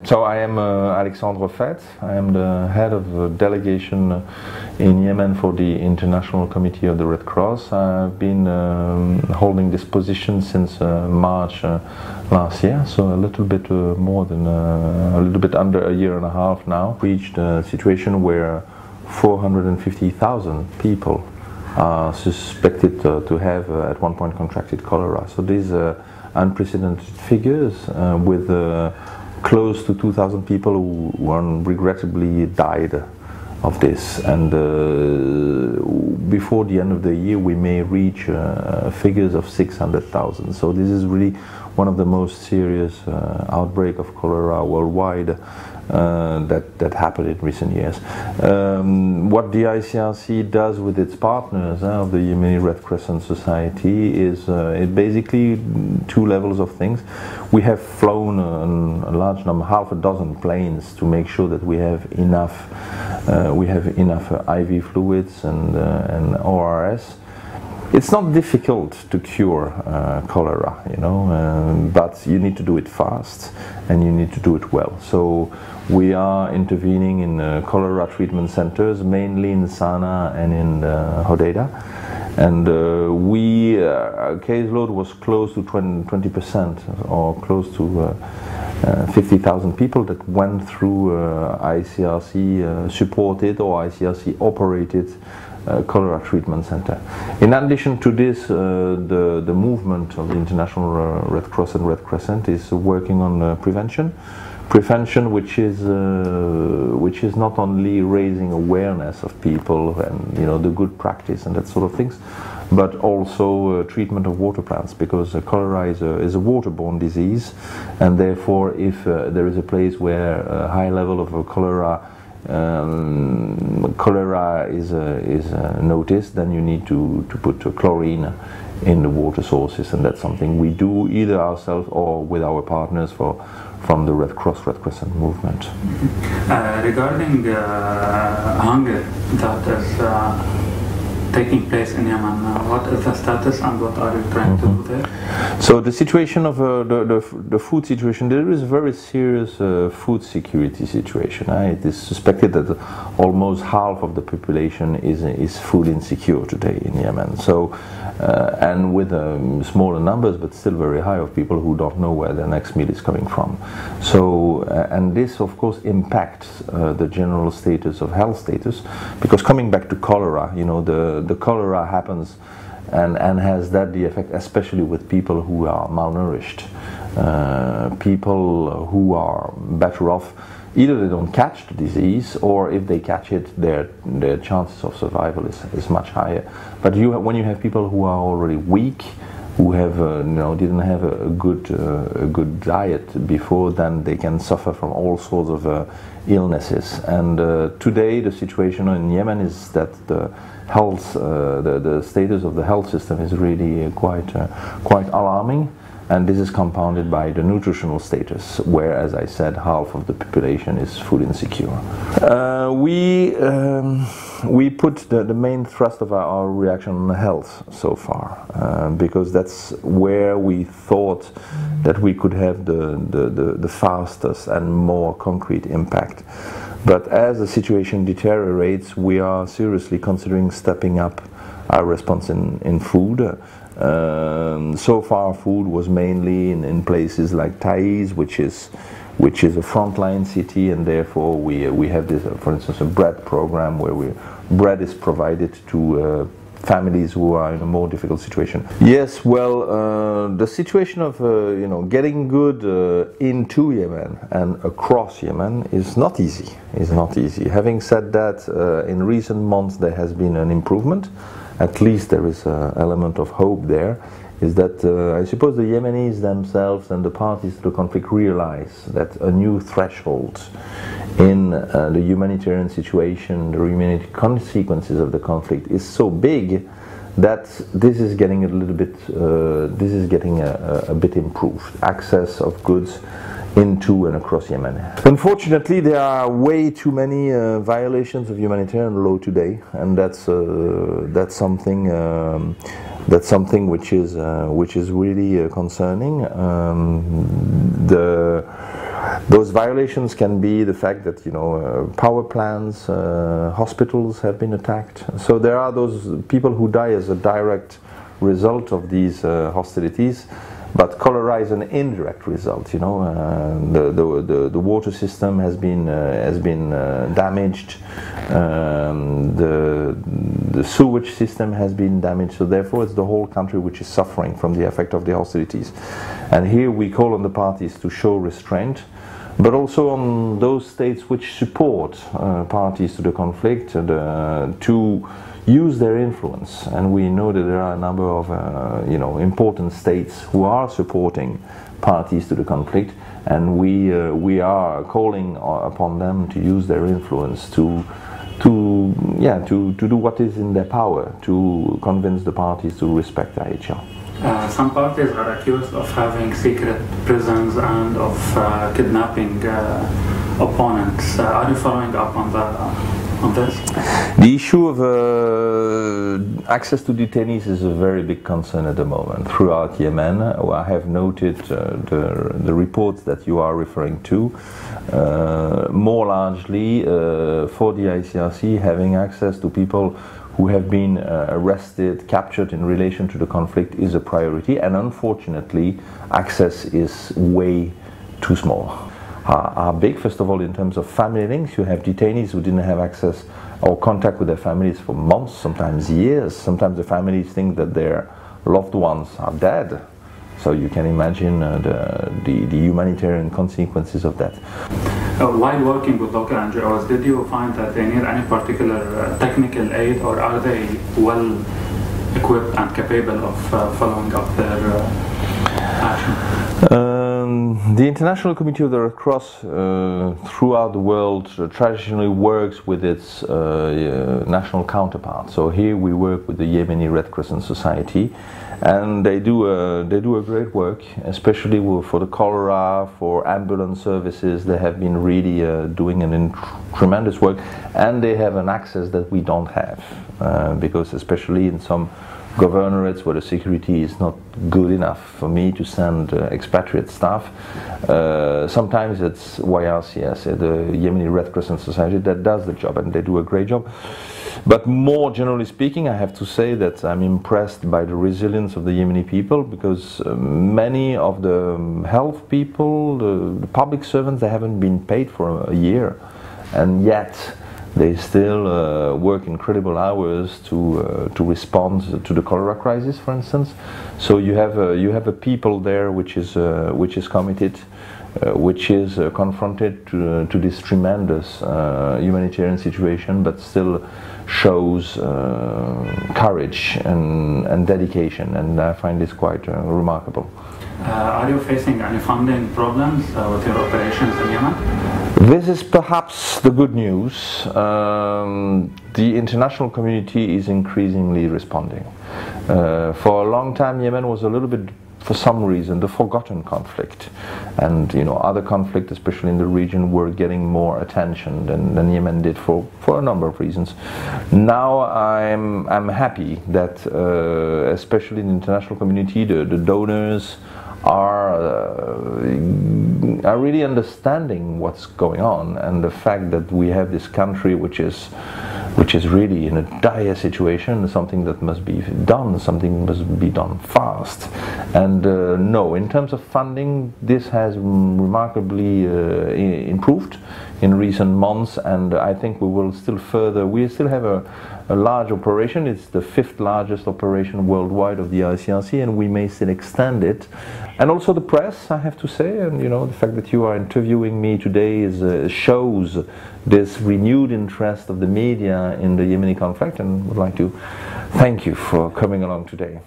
So I am Alexandre Fett. I am the head of the delegation in Yemen for the International Committee of the Red Cross. I've been holding this position since March last year, so a little bit more than a little bit under a year and a half now. Reached a situation where 450,000 people are suspected to have at one point contracted cholera. So these unprecedented figures with close to 2,000 people who regrettably died of this, and before the end of the year we may reach figures of 600,000. So this is really one of the most serious outbreak of cholera worldwide that happened in recent years. What the ICRC does with its partners of the Yemeni Red Crescent Society is basically two levels of things. We have flown a large number, half a dozen planes, to make sure that we have enough IV fluids and ORS. It's not difficult to cure cholera, but you need to do it fast and you need to do it well. So we are intervening in cholera treatment centers, mainly in Sana'a and in Hodeidah. And our caseload was close to 20% or close to 50,000 people that went through ICRC supported or ICRC operated cholera treatment center. In addition to this, the movement of the International Red Cross and Red Crescent is working on prevention, which is not only raising awareness of people and the good practice and that sort of things, but also treatment of water plants, because cholera is a waterborne disease, and therefore if there is a place where a high level of cholera is noticed, then you need to put chlorine in the water sources, and that's something we do either ourselves or with our partners from the Red Cross Red Crescent movement. Regarding hunger that is taking place in Yemen, what is the status and what are you trying to do there? So the situation of the food situation, there is a very serious food security situation. It is suspected that almost half of the population is food insecure today in Yemen. So and with smaller numbers, but still very high, of people who don't know where their next meal is coming from. So and this of course impacts the general status of health status, because coming back to cholera, the cholera happens and has the effect, especially with people who are malnourished, people who are better off. Either they don't catch the disease, or if they catch it, their chances of survival is much higher. But when you have people who are already weak, who have didn't have a good diet before, then they can suffer from all sorts of illnesses. And today the situation in Yemen is that the health, the status of the health system is really quite alarming. And this is compounded by the nutritional status, where, as I said, half of the population is food insecure. We put the main thrust of our reaction on health so far, because that's where we thought that we could have the fastest and more concrete impact. But as the situation deteriorates, we are seriously considering stepping up our response in food. So far food was mainly in places like Taiz, which is a frontline city, and therefore we have this, for instance, a bread program where bread is provided to families who are in a more difficult situation. Yes, well, the situation of getting good into Yemen and across Yemen is not easy. Having said that, in recent months there has been an improvement. At least there is an element of hope there, is that I suppose the Yemenis themselves and the parties to the conflict realize that a new threshold in the humanitarian situation, the humanitarian consequences of the conflict is so big that this is getting a bit improved. Access of goods into and across Yemen. Unfortunately, there are way too many violations of humanitarian law today, and that's something which is really concerning. Those violations can be the fact that, you know, power plants, hospitals have been attacked. So there are those people who die as a direct result of these hostilities, but cholera is an indirect result. You know, the water system has been damaged, the sewage system has been damaged. So therefore, it's the whole country which is suffering from the effect of the hostilities. And here we call on the parties to show restraint, but also on those states which support parties to the conflict to use their influence. And we know that there are a number of you know, important states who are supporting parties to the conflict, and we are calling upon them to use their influence to do what is in their power to convince the parties to respect the IHR. Some parties are accused of having secret prisons and of kidnapping opponents. Are you following up on this? The issue of access to detainees is a very big concern at the moment throughout Yemen. I have noted the reports that you are referring to, more largely for the ICRC, having access to people who have been arrested, captured in relation to the conflict is a priority, and unfortunately access is way too small. Are big, first of all, in terms of family links. You have detainees who didn't have access or contact with their families for months, sometimes years. Sometimes the families think that their loved ones are dead. So you can imagine the humanitarian consequences of that. While working with local NGOs, did you find that they need any particular technical aid, or are they well equipped and capable of following up their action? The International Committee of the Red Cross throughout the world traditionally works with its national counterpart. So here we work with the Yemeni Red Crescent Society, and they do a great work, especially for the cholera, for ambulance services. They have been really doing tremendous work, and they have an access that we don't have, because especially in some governorates where the security is not good enough for me to send expatriate staff. Sometimes it's YRCS, the Yemeni Red Crescent Society, that does the job, and they do a great job. But more generally speaking, I have to say that I'm impressed by the resilience of the Yemeni people, because many of the health people, the public servants, they haven't been paid for a year, and yet they still work incredible hours to respond to the cholera crisis, for instance. So you have a people there which is committed, which is confronted to this tremendous humanitarian situation, but still shows courage and dedication, and I find this quite remarkable. Are you facing any funding problems with your operations in Yemen? This is perhaps the good news. The international community is increasingly responding. For a long time, Yemen was a little bit, for some reason, the forgotten conflict, and you know, other conflicts, especially in the region, were getting more attention than Yemen did for a number of reasons. Now I'm happy that especially in the international community, the donors are really understanding what's going on, and the fact that we have this country which is really in a dire situation, something that must be done, something must be done fast. And no, in terms of funding, this has remarkably improved in recent months, and I think we will still further. We still have a large operation. It's the 5th largest operation worldwide of the ICRC, and we may still extend it. And also the press, I have to say, and you know, the fact that you are interviewing me today shows this renewed interest of the media in the Yemeni conflict, and would like to thank you for coming along today.